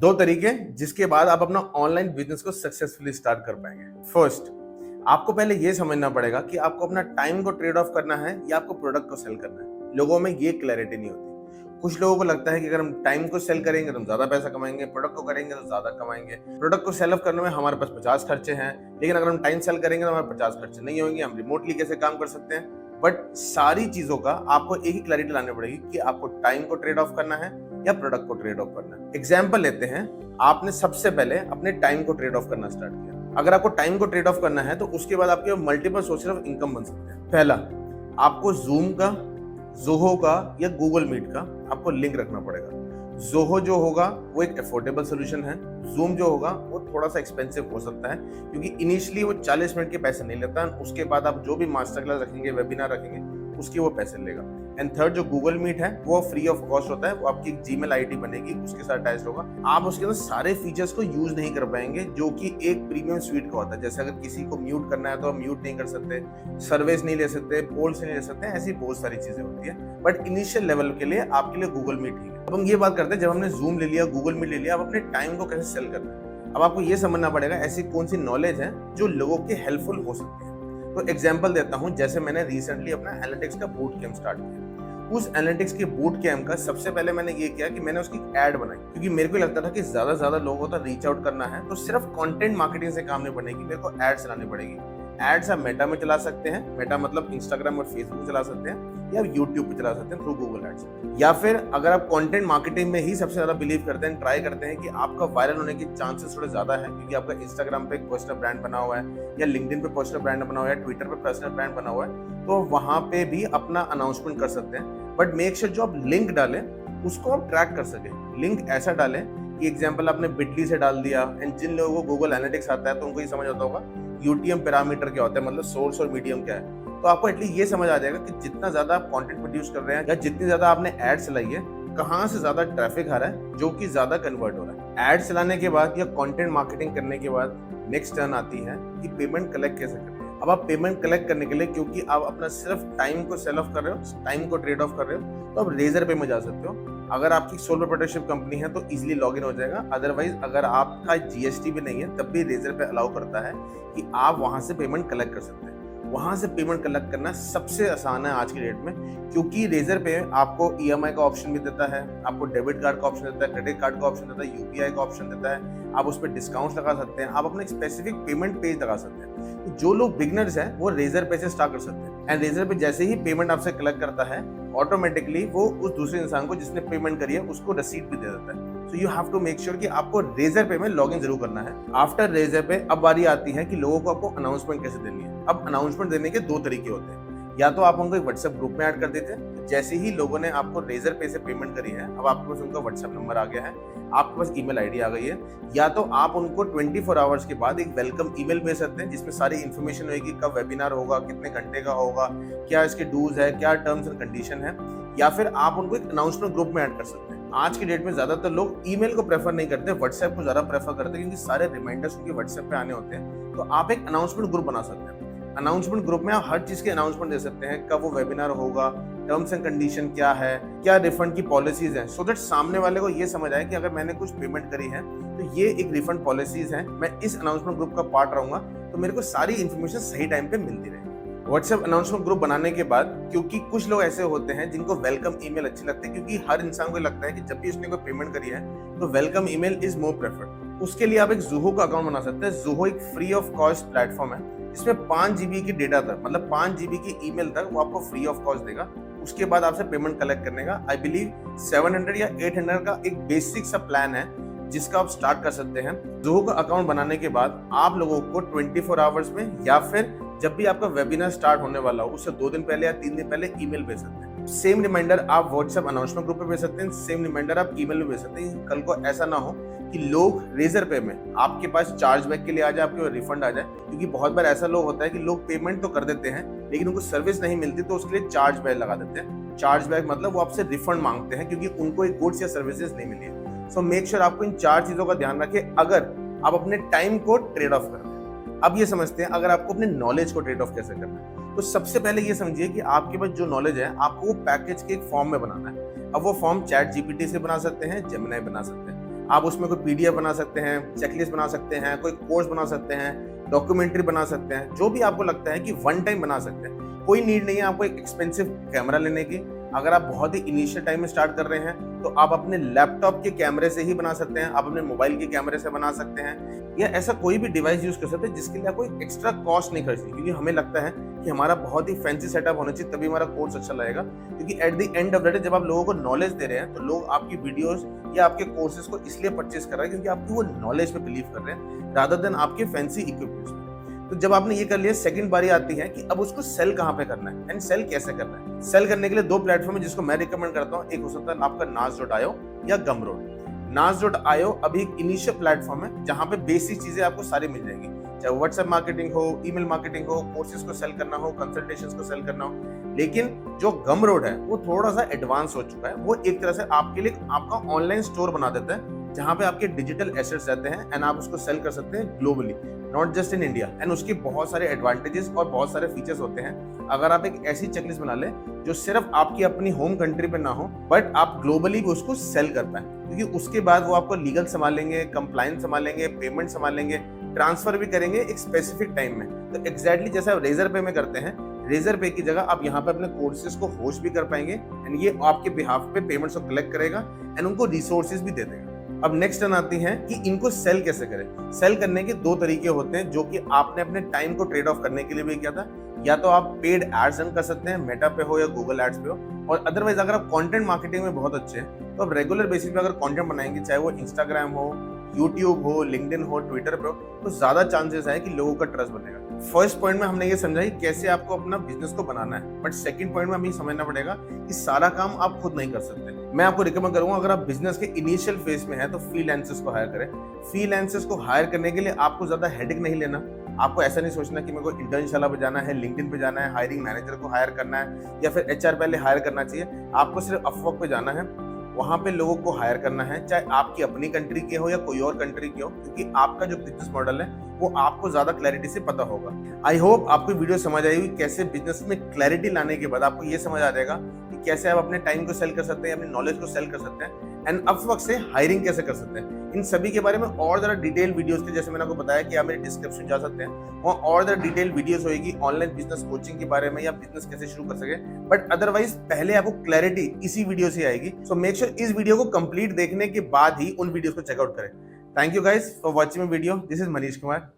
दो तरीके जिसके बाद आप अपना ऑनलाइन बिजनेस को सक्सेसफुली स्टार्ट कर पाएंगे। फर्स्ट, आपको पहले ये समझना पड़ेगा कि आपको अपना टाइम को ट्रेड ऑफ करना है या आपको प्रोडक्ट को सेल करना है। लोगों में ये क्लैरिटी नहीं होती। कुछ लोगों को लगता है कि अगर हम टाइम को सेल करेंगे तो हम ज्यादा पैसा कमाएंगे, प्रोडक्ट को करेंगे तो ज्यादा कमाएंगे। प्रोडक्ट को सेल ऑफ करने में हमारे पास 50 खर्चे हैं, लेकिन अगर हम टाइम सेल करेंगे तो हमारे 50 खर्चे नहीं होंगे। हम रिमोटली कैसे काम कर सकते हैं। बट सारी चीजों का आपको एक ही क्लैरिटी लानी पड़ेगी कि आपको टाइम को ट्रेड ऑफ करना है या प्रोडक्ट को ट्रेड ऑफ करना है। एग्जाम्पल लेते हैं, आपने सबसे पहले अपने टाइम को ट्रेड ऑफ करना स्टार्ट किया। अगर आपको टाइम को ट्रेड ऑफ करना है तो उसके बाद आपके मल्टीपल सोर्सेज ऑफ इनकम बन सकते हैं। पहला, आपको जूम का, जोहो का या गूगल मीट का आपको लिंक रखना पड़ेगा। जोहो जो होगा वो एक अफोर्डेबल सोल्यूशन है। जूम जो होगा वो थोड़ा सा एक्सपेंसिव हो सकता है क्योंकि इनिशियली वो 40 मिनट के पैसे नहीं लेता है। उसके बाद आप जो भी मास्टर क्लास रखेंगे, वेबिनार रखेंगे, उसके वो पैसे लेगा। एंड थर्ड, जो गूगल मीट है वो फ्री ऑफ कॉस्ट होता है। वो आपकी एक जीमेल आईडी बनेगी, उसके साथ अटैच होगा। आप उसके अंदर सारे फीचर्स को यूज नहीं कर पाएंगे जो कि एक प्रीमियम स्वीट का होता है। जैसे अगर किसी को म्यूट करना है तो आप म्यूट नहीं कर सकते, सर्विस नहीं ले सकते, पोल्स नहीं ले सकते, ऐसी बहुत सारी चीजें होती है। बट इनिशियल लेवल के लिए आपके लिए गूगल मीट ठीक है। अब हम ये बात करते हैं, जब हमने जूम ले लिया, गूगल मीट ले लिया, अब अपने टाइम को कैसे सेल करना है। अब आपको ये समझना पड़ेगा ऐसी कौन सी नॉलेज है जो लोगों के हेल्पफुल हो सकती है। तो एग्जांपल देता हूं, जैसे मैंने रिसेंटली अपना एनालिटिक्स का बूट कैंप स्टार्ट किया। उस एनालिटिक्स के बूट कैंप का सबसे पहले मैंने ये किया कि मैंने उसकी एड बनाई, क्योंकि मेरे को लगता था कि ज्यादा लोगों को रीच आउट करना है तो सिर्फ कंटेंट मार्केटिंग से काम नहीं बनेगी, मेरे को एड चलानी पड़ेगी। एड्स आप मेटा में चला सकते हैं, मेटा मतलब इंस्टाग्राम और फेसबुक चला सकते हैं, या यूट्यूब पे चला सकते हैं थ्रू गूगल एड्स। या फिर अगर आप कंटेंट मार्केटिंग में ही सबसे ज्यादा बिलीव करते हैं, ट्राई करते हैं कि आपका वायरल होने के चांसेस थोड़े ज्यादा है क्योंकि आपका इंस्टाग्राम पे एक पर्सनल ब्रांड बना हुआ है, या लिंक्डइन पे पर्सनल ब्रांड बना हुआ है, ट्विटर पे पर्सनल ब्रांड बना हुआ है, तो वहां पे भी अपना अनाउंसमेंट कर सकते हैं। बट मेक श्योर जो आप लिंक डालें उसको आप ट्रैक कर सके। लिंक ऐसा डालें कि एग्जाम्पल आपने बिटली से डाल दिया, एंड जिन लोगों को गूगल एनालिटिक्स आता है तो उनको ये समझ आता होगा यूटीएम पैरामीटर क्या होता है, मतलब सोर्स और मीडियम क्या है। तो आपको एटलीस्ट ये समझ आ जाएगा कि जितना ज्यादा आप कंटेंट प्रोड्यूस कर रहे हैं या जितनी ज्यादा आपने एड चलाई है, कहाँ से ज्यादा ट्रैफिक आ रहा है जो कि ज्यादा कन्वर्ट हो रहा है। एड चलाने के बाद या कंटेंट मार्केटिंग करने के बाद नेक्स्ट टर्न आती है कि पेमेंट कलेक्ट कैसे करते हैं। अब आप पेमेंट कलेक्ट करने के लिए, क्योंकि आप अपना सिर्फ टाइम को सेल ऑफ कर रहे हो, टाइम को ट्रेड ऑफ कर रहे हो, तो आप रेजर पे में जा सकते हो। अगर आपकी सोल प्रोप्राइटरशिप कंपनी है तो इजीली लॉगिन हो जाएगा। अदरवाइज अगर आपका जीएसटी भी नहीं है तब भी रेजर पे अलाउ करता है कि आप वहां से पेमेंट कलेक्ट कर सकते हैं। वहां से पेमेंट कलेक्ट करना सबसे आसान है आज की डेट में, क्योंकि रेजर पे आपको ईएमआई का ऑप्शन भी देता है, आपको डेबिट कार्ड का ऑप्शन देता है, क्रेडिट कार्ड का ऑप्शन देता है, यूपीआई का ऑप्शन देता है। आप उस पर डिस्काउंट लगा सकते हैं, आप अपने स्पेसिफिक पेमेंट पेज लगा सकते हैं। तो जो लोग बिगनर्स हैं वो रेजर पे से स्टार्ट कर सकते हैं। एंड रेजर पे जैसे ही पेमेंट आपसे कलेक्ट करता है, ऑटोमेटिकली वो उस दूसरे इंसान को जिसने पेमेंट करी है उसको रसीद भी दे देता है। So you have to make sure कि आपको रेजर पे में लॉगिन जरूर करना है। आफ्टर रेजर पे अब बारी आती है कि लोगों को आपको अनाउंसमेंट कैसे देनी है। अब अनाउंसमेंट देने के दो तरीके होते हैं। या तो आप उनको एक व्हाट्सएप ग्रुप में ऐड कर देते हैं, जैसे ही लोगों ने आपको रेजर पे से पेमेंट करी है, अब आपके पास उनका व्हाट्सएप नंबर आ गया है, आपके पास ईमेल आईडी आ गई है, या तो आप उनको 24 आवर्स के बाद एक वेलकम ईमेल भेज सकते हैं जिसमें सारी इन्फॉर्मेशन होगी, कब वेबिनार होगा, कितने घंटे का होगा, क्या इसके डूज है, क्या टर्म्स एंड कंडीशन है। या फिर आप उनको एक अनाउंसमेंट ग्रुप में ऐड कर सकते हैं। आज की डेट में ज्यादातर लोग ईमेल को प्रेफर नहीं करते, व्हाट्सएप को ज्यादा प्रेफर करते हैं, क्योंकि सारे रिमाइंडर्स उनके व्हाट्सएप पे आने होते हैं। तो आप एक अनाउंसमेंट ग्रुप बना सकते हैं। अनाउंसमेंट ग्रुप में आप हर चीज के अनाउंसमेंट दे सकते हैं, कब वो वेबिनार होगा, टर्म्स एंड कंडीशन क्या है, क्या रिफंड की पॉलिसीज हैं, सो दैट सामने वाले को ये समझ आए कि अगर मैंने कुछ पेमेंट करी है तो ये एक रिफंड पॉलिसीज है, मैं इस अनाउंसमेंट ग्रुप का पार्ट रहूंगा तो मेरे को सारी इन्फॉर्मेशन सही टाइम पे मिलती रहेगी। व्हाट्सएप अनाउंसमेंट ग्रुप बनाने के बाद, क्योंकि कुछ लोग ऐसे होते हैं जिनको वेलकम ईमेल अच्छी लगती है, क्योंकि हर इंसान को लगता है कि जब भी उसने कोई पेमेंट करी है तो welcome email is more preferred. उसके लिए आप एक ज़ूहो का अकाउंट बना सकते हैं। ज़ूहो एक फ्री ऑफ कॉस्ट प्लेटफॉर्म है जिसमें 5 GB की डेटा तक, मतलब 5 GB की ईमेल तक वो आपको फ्री ऑफ कॉस्ट देगा। उसके बाद आपसे पेमेंट कलेक्ट करने का आई बिलीव 700 या 800 का एक बेसिक सा प्लान है जिसका आप स्टार्ट कर सकते हैं। ज़ूहो का अकाउंट बनाने के बाद आप लोगों को 24 आवर्स में, या फिर जब भी आपका वेबिनार स्टार्ट होने वाला हो उससे 2 दिन पहले या 3 दिन पहले ईमेल भेज सकते हैं। सेम रिमाइंडर आप व्हाट्सएप अनाउंसमेंट ग्रुप पे भेज सकते हैं, सेम रिमाइंडर आप ईमेल में भेज सकते हैं। कल को ऐसा ना हो कि लोग रेजर पे में आपके पास चार्ज बैक के लिए आ जाए, आपके रिफंड आ जाए, क्योंकि बहुत बार ऐसा लोग होता है कि लोग पेमेंट तो कर देते हैं लेकिन उनको सर्विस नहीं मिलती, तो उसके लिए चार्ज बैक लगा देते हैं। चार्ज बैक मतलब वो आपसे रिफंड मांगते हैं क्योंकि उनको एक गुड्स या सर्विसेज नहीं मिली है। सो मेक श्योर आपको इन 4 चीजों का ध्यान रखें अगर आप अपने टाइम को ट्रेड ऑफ कर रहे हैं। अब ये समझते हैं अगर आपको अपने नॉलेज को ट्रेड ऑफ कैसे करना है। तो सबसे पहले ये समझिए कि आपके पास जो नॉलेज है आपको वो पैकेज के एक फॉर्म में बनाना है। अब वो फॉर्म चैट जीपीटी से बना सकते हैं, जेमिनी बना सकते हैं। आप उसमें कोई पीडीएफ बना सकते हैं, चेकलिस्ट बना सकते हैं, कोई कोर्स बना सकते हैं, डॉक्यूमेंट्री बना सकते हैं, जो भी आपको लगता है कि वन टाइम बना सकते हैं। कोई नीड नहीं है आपको एक एक्सपेंसिव कैमरा लेने की। अगर आप बहुत ही इनिशियल टाइम में स्टार्ट कर रहे हैं तो आप अपने लैपटॉप के कैमरे से ही बना सकते हैं, आप अपने मोबाइल के कैमरे से बना सकते हैं, या ऐसा कोई भी डिवाइस यूज कर सकते हैं जिसके लिए आपको एक्स्ट्रा कॉस्ट नहीं खर्चनी, क्योंकि हमें लगता है कि हमारा बहुत ही फैंसी सेटअप होना चाहिए तभी हमारा कोर्स अच्छा लगेगा। क्योंकि at the end of the day जब आप लोगों को नॉलेज दे रहे हैं तो लोग आपकी वीडियोस या आपके कोर्सेज को इसलिए परचेज कर रहे हैं क्योंकि आपकी वो नॉलेज पे बिलीव कर रहे हैं रादर देन आपके फैंसी इक्विपमेंट्स। तो जब आपने ये कर लिया, सेकंड बारी आती है कि अब उसको सेल कहाँ पे करना है एंड सेल कैसे करना है। सेल करने के लिए दो प्लेटफॉर्म है जिसको मैं रिकमेंड करता हूँ। एक हो सकता है आपका Nas.io या Gumroad। Nas.io अभी एक इनिशियल प्लेटफॉर्म है जहाँ पे बेसिक चीजें आपको सारी मिल जाएंगी, चाहे व्हाट्सएप मार्केटिंग हो, ईमेल मार्केटिंग हो, कोर्सेज को सेल करना हो, कंसल्टेशंस को सेल करना हो। लेकिन जो Gumroad है वो थोड़ा सा एडवांस हो चुका है। वो एक तरह से आपके लिए आपका ऑनलाइन स्टोर बना देता है जहाँ पे आपके डिजिटल एसेट्स रहते हैं एंड आप उसको सेल कर सकते हैं globally, not just in India. And उसके बहुत सारे एडवांटेजेस और बहुत सारे फीचर्स होते हैं। अगर आप एक ऐसी चेकलिस्ट बना लें जो सिर्फ आपकी अपनी होम कंट्री पे ना हो बट आप ग्लोबली भी उसको सेल कर पाए, क्योंकि उसके बाद वो आपको लीगल संभालेंगे, कंप्लायंस संभालेंगे, पेमेंट संभालेंगे, ट्रांसफर भी करेंगे एक स्पेसिफिक टाइम में। तो एग्जैक्टली जैसे आप रेजर पे में करते हैं, रेजर पे की जगह आप यहाँ पे अपने कोर्सेज को होस्ट भी कर पाएंगे एंड ये आपके बिहाफ पे पेमेंट्स को कलेक्ट करेगा एंड उनको रिसोर्सेज भी दे देगा। अब नेक्स्ट टर्न आती है कि इनको सेल कैसे करें। सेल करने के दो तरीके होते हैं जो कि आपने अपने टाइम को ट्रेड ऑफ करने के लिए भी किया था। या तो आप पेड एड्स रन कर सकते हैं, मेटा पे हो या गूगल एड्स पे हो, और अदरवाइज अगर आप कंटेंट मार्केटिंग में बहुत अच्छे हैं तो आप रेगुलर बेसिस पे अगर कंटेंट बनाएंगे, चाहे वो इंस्टाग्राम हो, यूट्यूब हो, लिंक्डइन हो, ट्विटर पे हो, तो ज्यादा चांसेस है कि लोगों का ट्रस्ट बनेगा। फर्स्ट पॉइंट में हमने ये समझा कि कैसे आपको अपना बिजनेस को बनाना है, बट सेकंड पॉइंट में हमें समझना पड़ेगा कि सारा काम आप खुद नहीं कर सकते। मैं आपको रिकमेंड करूंगा अगर आप बिजनेस के इनिशियल फेज में हैं तो फ्रीलांसर्स को हायर करें। फ्रीलांसर्स को हायर करने के लिए आपको ज्यादा हेडेक नहीं लेना। आपको ऐसा नहीं सोचना कि मेरे को इंटर्नशाला पे जाना है, लिंक्डइन पे जाना है, हायरिंग मैनेजर को हायर करना है या फिर एचआर पहले हायर करना चाहिए। आपको सिर्फ अपवर्क पे जाना है, वहां पे लोगों को हायर करना है, चाहे आपकी अपनी कंट्री के हो या कोई और कंट्री के हो, क्योंकि आपका जो बिजनेस मॉडल है वो आपको ज्यादा क्लैरिटी से पता होगा। आई होप आपको वीडियो समझ आई होगी। कैसे बिजनेस में क्लैरिटी लाने के बाद आपको ये समझ आ जाएगा कि कैसे आप अपने टाइम को सेल कर सकते हैं, अपनी नॉलेज को सेल कर सकते हैं एंड अपवर्क से हायरिंग कैसे कर सकते हैं। इन सभी के बारे में और ज़्यादा डिटेल वीडियोस थे, जैसे मैंने आपको बताया कि आप मेरे डिस्क्रिप्शन जा सकते हैं, वहाँ और ज़्यादा डिटेल वीडियोस होगी ऑनलाइन बिजनेस कोचिंग के बारे में या बिजनेस कैसे शुरू कर सके। बट अदरवाइज पहले आपको क्लैरिटी इसी वीडियो से आएगी। सो मेक श्योर इस वीडियो को कंप्लीट देखने के बाद ही उन वीडियोस को चेकआउट करें। Thank you guys for watching video. This is Manish Kumar.